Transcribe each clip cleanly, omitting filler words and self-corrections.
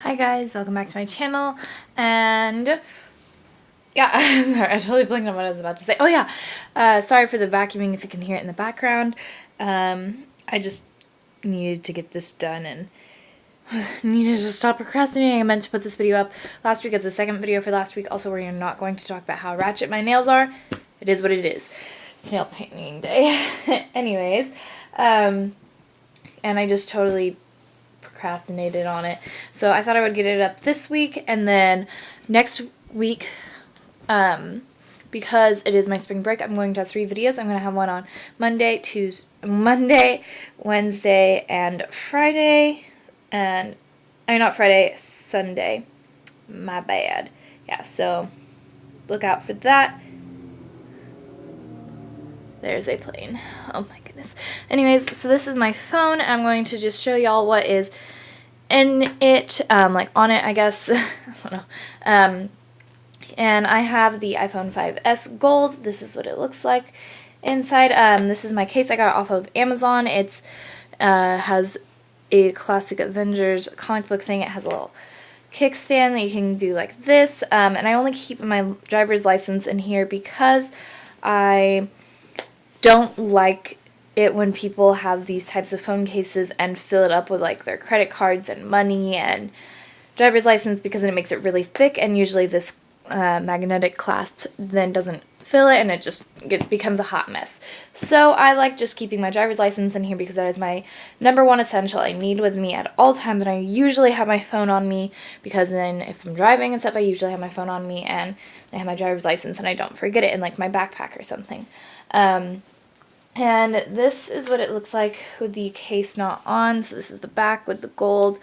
Hi guys, welcome back to my channel, and yeah, sorry, I totally blanked on what I was about to say. Oh yeah, sorry for the vacuuming if you can hear it in the background. I just needed to get this done and needed to stop procrastinating. I meant to put this video up last week as the second video for last week, also where you're not going to talk about how ratchet my nails are. It is what it is. It's nail painting day. Anyways, and I just totally procrastinated on it. So I thought I would get it up this week, and then next week, because it is my spring break, I'm going to have 3 videos. I'm going to have one on Monday, Wednesday, and Friday. And, not Friday, Sunday. My bad. Yeah, so look out for that. There's a plane. Oh my goodness. Anyways, so this is my phone. I'm going to just show y'all what is in it, like on it, I guess. I don't know. And I have the iPhone 5S Gold. This is what it looks like inside. This is my case I got off of Amazon. It's has a classic Avengers comic book thing. It has a little kickstand that you can do like this. And I only keep my driver's license in here because I don't like it when people have these types of phone cases and fill it up with like their credit cards and money and driver's license, because then it makes it really thick, and usually this magnetic clasp then doesn't fill it, and it becomes a hot mess. So I like just keeping my driver's license in here because that is my #1 essential I need with me at all times, and I usually have my phone on me because then if I'm driving and stuff, I usually have my phone on me, and I have my driver's license and I don't forget it in like my backpack or something. And this is what it looks like with the case not on. So this is the back with the gold.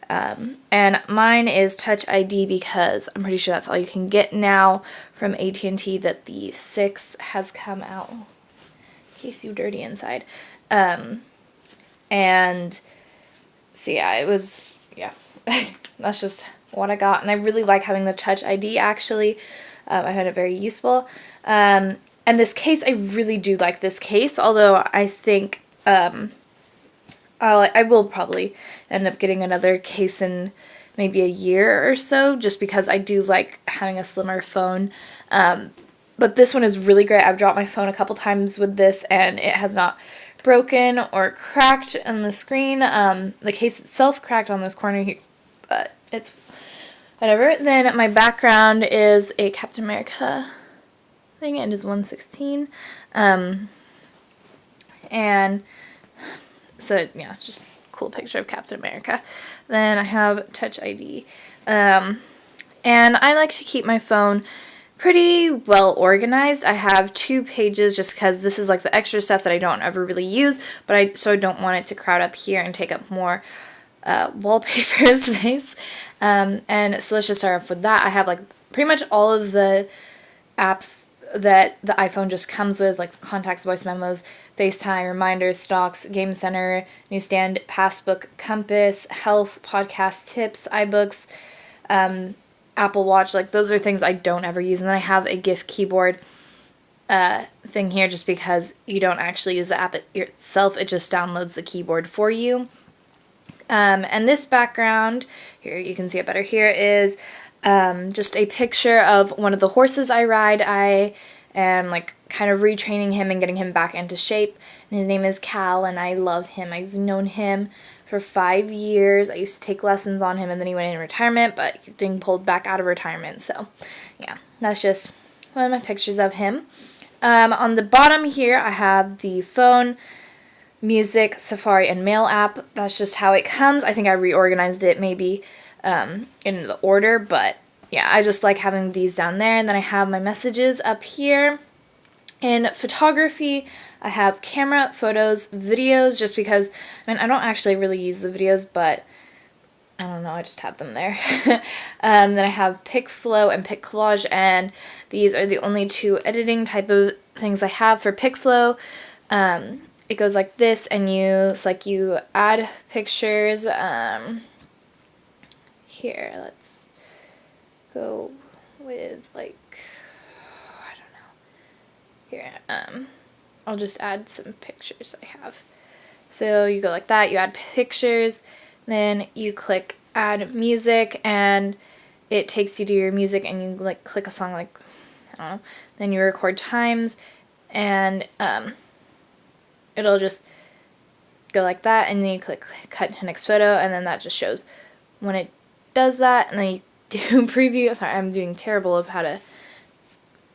And mine is Touch ID because I'm pretty sure that's all you can get now from AT&T, that the 6 has come out. In case you dirty inside. And so yeah, that's just what I got. And I really like having the Touch ID actually. I find it very useful. And this case, I really do like this case, although I think I will probably end up getting another case in maybe a year or so, just because I do like having a slimmer phone. But this one is really great. I've dropped my phone a couple times with this, and it has not broken or cracked on the screen. The case itself cracked on this corner here, but it's whatever. Then my background is a Captain America thing, and is 116. And so yeah, just cool picture of Captain America. Then I have Touch ID. And I like to keep my phone pretty well organized. I have 2 pages just because this is like the extra stuff that I don't ever really use, but so I don't want it to crowd up here and take up more wallpaper space. And so let's just start off with that. I have like pretty much all of the apps that the iPhone just comes with, like contacts, voice memos, FaceTime, reminders, stocks, Game Center, Newsstand, Passbook, Compass, Health, Podcast Tips, iBooks, Apple Watch. Like those are things I don't ever use. And then I have a GIF keyboard thing here just because you don't actually use the app itself. It just downloads the keyboard for you. And this background, here you can see it better here, is just a picture of one of the horses I ride. I am like kind of retraining him and getting him back into shape. And his name is Cal, and I love him. I've known him for 5 years. I used to take lessons on him, and then he went in retirement, but he's being pulled back out of retirement. So yeah, that's just one of my pictures of him. On the bottom here, I have the phone, music, Safari, and mail app. That's just how it comes. I think I reorganized it maybe in the order, but yeah, I just like having these down there. And then I have my messages up here. In photography, I have camera, photos, videos, just because, I don't actually really use the videos, but I don't know, I just have them there. Then I have pic flow and pic collage, and these are the only 2 editing type of things I have. For pic flow, it goes like this, and you add pictures. Here, let's go with like, I don't know. Here, I'll just add some pictures I have. So you go like that, you add pictures, then you click add music, and it takes you to your music, and you like click a song, like, I don't know, then you record times, and it'll just go like that, and then you click cut to next photo, and then that just shows when it does that, and then you do preview. Sorry, I'm doing terrible of how to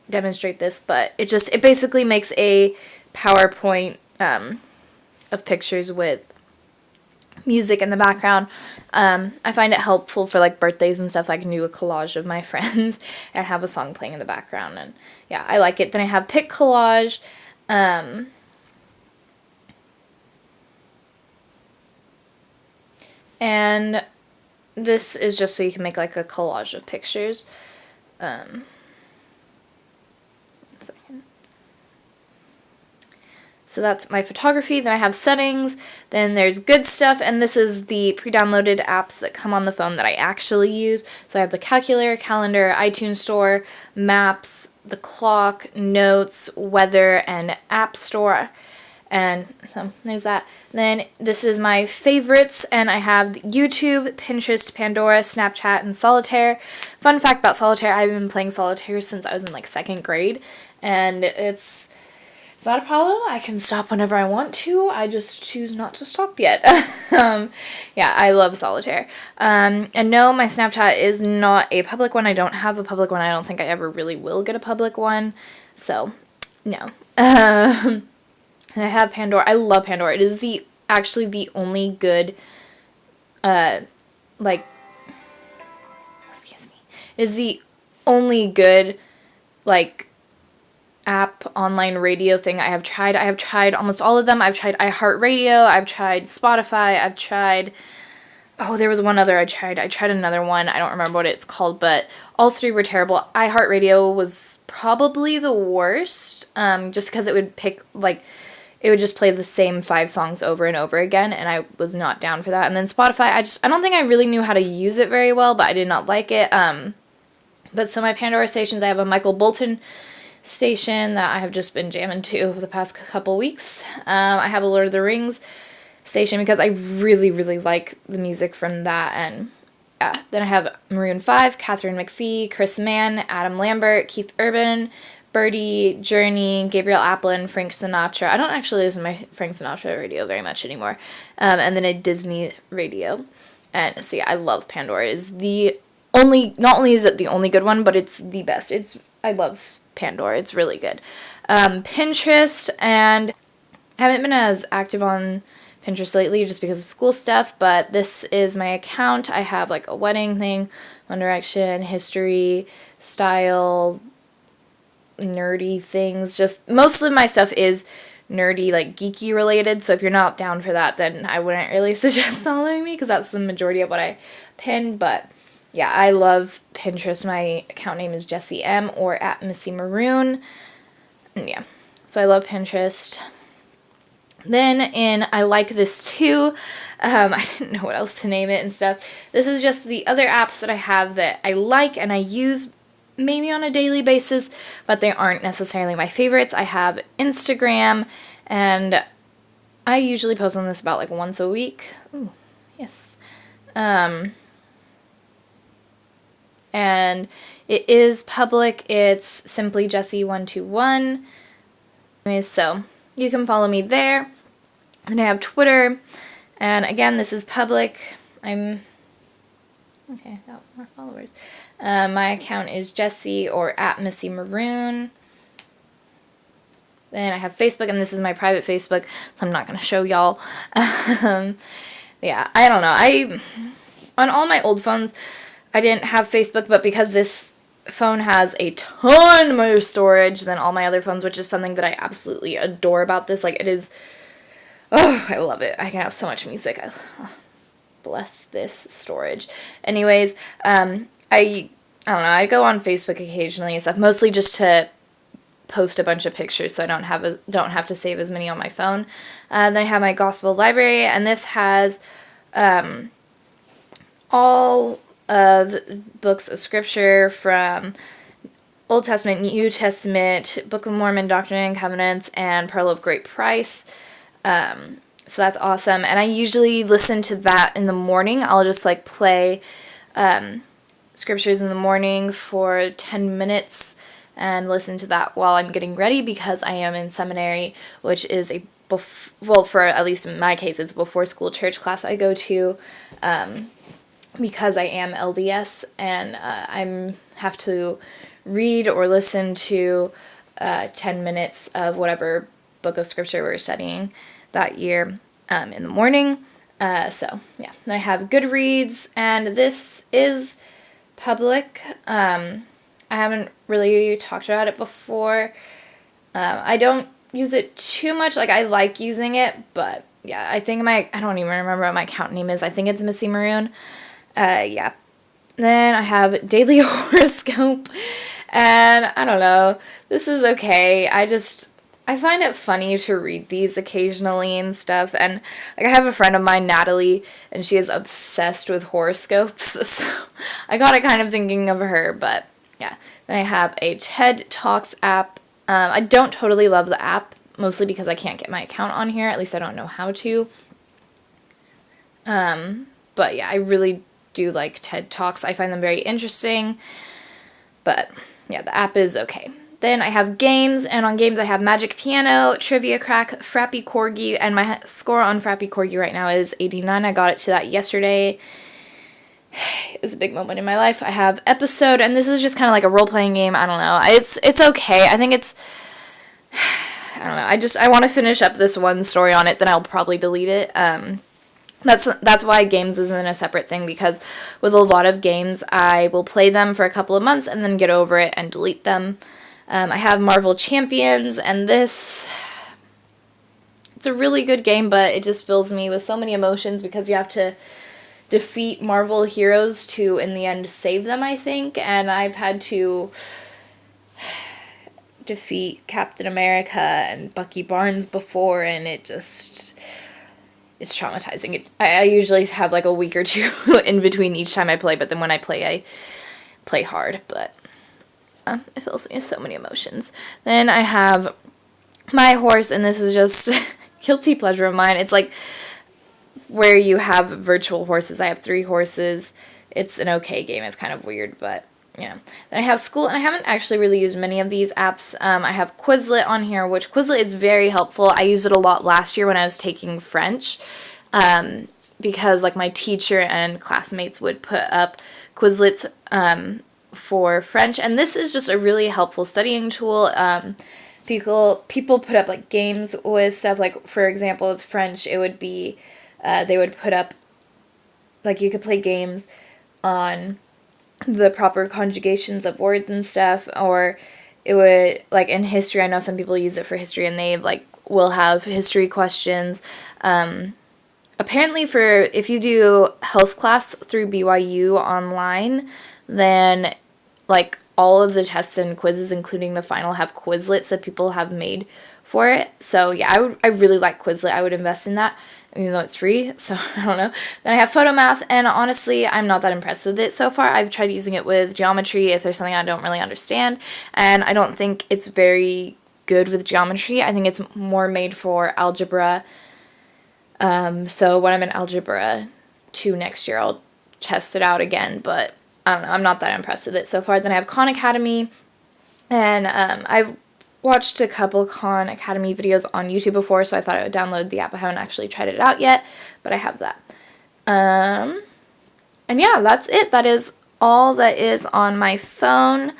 demonstrate this, but it basically makes a PowerPoint of pictures with music in the background. I find it helpful for like birthdays and stuff. I can do a collage of my friends and have a song playing in the background, and yeah, I like it. Then I have Pick Collage. And this is just so you can make like a collage of pictures. One second. So that's my photography. Then I have settings. Then there's good stuff, and this is the pre-downloaded apps that come on the phone that I actually use. So I have the calculator, calendar, iTunes Store, maps, the clock, notes, weather, and app store. And so there's that. Then this is my favorites, and I have YouTube, Pinterest, Pandora, Snapchat, and Solitaire. Fun fact about Solitaire, I've been playing Solitaire since I was in like 2nd grade, and it's not a problem. I can stop whenever I want to. I just choose not to stop yet. Yeah, I love Solitaire. And no, my Snapchat is not a public one. I don't have a public one. I don't think I ever really will get a public one. So, no. And I have Pandora. I love Pandora. It is actually the only good, excuse me. It is the only good, app, online radio thing I have tried. I have tried almost all of them. I've tried iHeartRadio. I've tried Spotify. I've tried, there was one other I tried. I tried another one. I don't remember what it's called, but all 3 were terrible. iHeartRadio was probably the worst, just because it would it would just play the same 5 songs over and over again, and I was not down for that. And then Spotify, I don't think I really knew how to use it very well, but I did not like it. But so my Pandora stations, I have a Michael Bolton station that I have just been jamming to over the past couple weeks. I have a Lord of the Rings station because I really, really like the music from that. And then I have Maroon 5, Catherine McPhee, Chris Mann, Adam Lambert, Keith Urban, Birdie, Journey, Gabriel Applin, Frank Sinatra. I don't actually listen to my Frank Sinatra radio very much anymore. And then a Disney radio. And so yeah, I love Pandora. It is not only is it the only good one, but it's the best. I love Pandora. It's really good. Pinterest, and I haven't been as active on Pinterest lately just because of school stuff, but this is my account. I have like a wedding thing, One Direction, history, style, nerdy things. Just most of my stuff is nerdy, like geeky related, so if you're not down for that, then I wouldn't really suggest following me because that's the majority of what I pin. But yeah, I love Pinterest. My account name is Jessie M, or at MissyMaroon. And yeah, so I love Pinterest. Then I like this too. I didn't know what else to name it and stuff. This is just the other apps that I have that I like and I use maybe on a daily basis, but they aren't necessarily my favorites. I have Instagram, and I usually post on this about like once a week. Ooh, yes. And it is public. It's simply Jessie121. Anyways, so you can follow me there. Then I have Twitter, and again, this is public. Okay, got more followers. My account is Jessie, or at MissyMaroon. Then I have Facebook, and this is my private Facebook, so I'm not going to show y'all. Yeah, I don't know. On all my old phones, I didn't have Facebook, but because this phone has a ton more storage than all my other phones, which is something that I absolutely adore about this. Like, it is, I love it. I can have so much music. Bless this storage. Anyways, I don't know, I go on Facebook occasionally and stuff, mostly just to post a bunch of pictures so I don't have to save as many on my phone. Then I have my gospel library, and this has all of books of scripture from Old Testament, New Testament, Book of Mormon, Doctrine and Covenants, and Pearl of Great Price. So that's awesome. And I usually listen to that in the morning. I'll just like play scriptures in the morning for 10 minutes and listen to that while I'm getting ready, because I am in seminary, which is well, for at least in my case, it's a before school church class I go to, because I am LDS, and I have to read or listen to 10 minutes of whatever book of scripture we're studying that year in the morning. So yeah, then I have Goodreads, and this is public. I haven't really talked about it before. I don't use it too much. Like, I like using it, but yeah, I think I don't even remember what my account name is. I think it's MissyMaroon. Yeah. Then I have daily horoscope, and I don't know, this is okay. I find it funny to read these occasionally and stuff, and like, I have a friend of mine, Natalie, and she is obsessed with horoscopes, so I got it kind of thinking of her, but yeah. Then I have a TED Talks app. I don't totally love the app, mostly because I can't get my account on here, at least I don't know how to. But yeah, I really do like TED Talks. I find them very interesting, but yeah, the app is okay. Then I have games, and on games I have Magic Piano, Trivia Crack, Frappy Corgi, and my score on Frappy Corgi right now is 89. I got it to that yesterday. It was a big moment in my life. I have Episode, and this is just kind of like a role-playing game. I don't know. It's okay. I think it's... I don't know. I want to finish up this one story on it, then I'll probably delete it. That's why games isn't a separate thing, because with a lot of games, I will play them for a couple of months and then get over it and delete them. I have Marvel Champions, and it's a really good game, but it just fills me with so many emotions, because you have to defeat Marvel heroes to, in the end, save them, I think, and I've had to defeat Captain America and Bucky Barnes before, and it's traumatizing. I usually have like a week or two in between each time I play, but then when I play hard, but it fills me with so many emotions. Then I have my horse, and this is just guilty pleasure of mine. It's like where you have virtual horses. I have 3 horses. It's an okay game. It's kind of weird, but yeah. Then I have school, and I haven't actually really used many of these apps. I have Quizlet on here, which Quizlet is very helpful. I used it a lot last year when I was taking French, because like my teacher and classmates would put up Quizlets for French, and this is just a really helpful studying tool. People put up like games with stuff, like for example with French it would be they would put up, like, you could play games on the proper conjugations of words and stuff, or it would, like, in history, I know some people use it for history, and they, like, will have history questions. Apparently if you do health class through BYU online, then, like, all of the tests and quizzes, including the final, have Quizlets that people have made for it. So, yeah, I really like Quizlet. I would invest in that, even though it's free, so I don't know. Then I have Photo Math, and honestly, I'm not that impressed with it so far. I've tried using it with geometry if there's something I don't really understand, and I don't think it's very good with geometry. I think it's more made for algebra. So when I'm in Algebra 2 next year, I'll test it out again, but I don't know. I'm not that impressed with it so far. Then I have Khan Academy, and I've watched a couple Khan Academy videos on YouTube before, so I thought I would download the app. I haven't actually tried it out yet, but I have that. And yeah, that's it. That is all that is on my phone.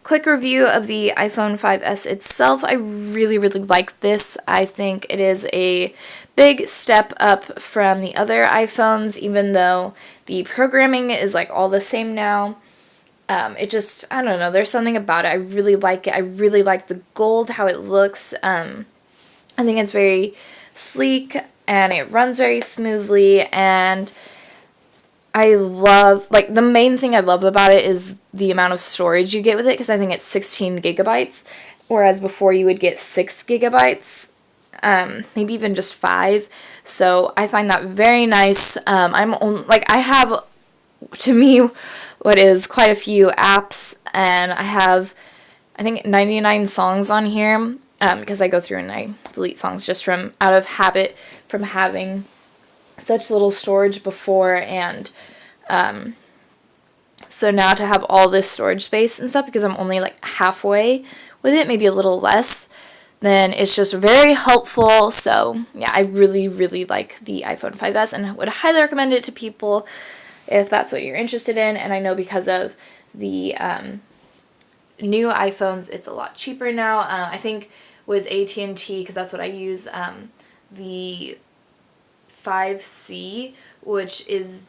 Quick review of the iPhone 5S itself. I really, really like this. I think it is a big step up from the other iPhones, even though the programming is like all the same now. It just, I don't know, there's something about it. I really like it. I really like the gold, how it looks. I think it's very sleek, and it runs very smoothly, and I love, like, the main thing I love about it is the amount of storage you get with it, because I think it's 16 gigabytes, whereas before you would get 6 gigabytes, maybe even just 5, so I find that very nice. I have, to me, what is quite a few apps, and I have, I think, 99 songs on here, because I go through and I delete songs just from out of habit from having such little storage before, and so now to have all this storage space and stuff, because I'm only like halfway with it, maybe a little less, then it's just very helpful. So yeah, I really, really like the iPhone 5S and would highly recommend it to people if that's what you're interested in. And I know because of the new iPhones, it's a lot cheaper now. I think with AT&T, because that's what I use, the 5C, which is,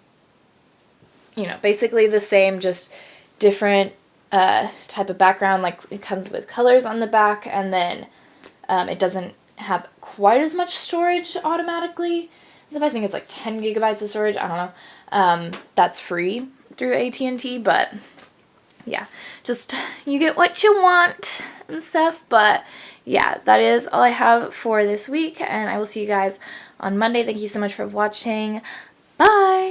you know, basically the same, just different type of background. Like, it comes with colors on the back, and then it doesn't have quite as much storage automatically. So I think it's like 10 gigabytes of storage. I don't know. That's free through AT&T, but yeah, just you get what you want and stuff. But yeah, that is all I have for this week, and I will see you guys on Monday. Thank you so much for watching. Bye!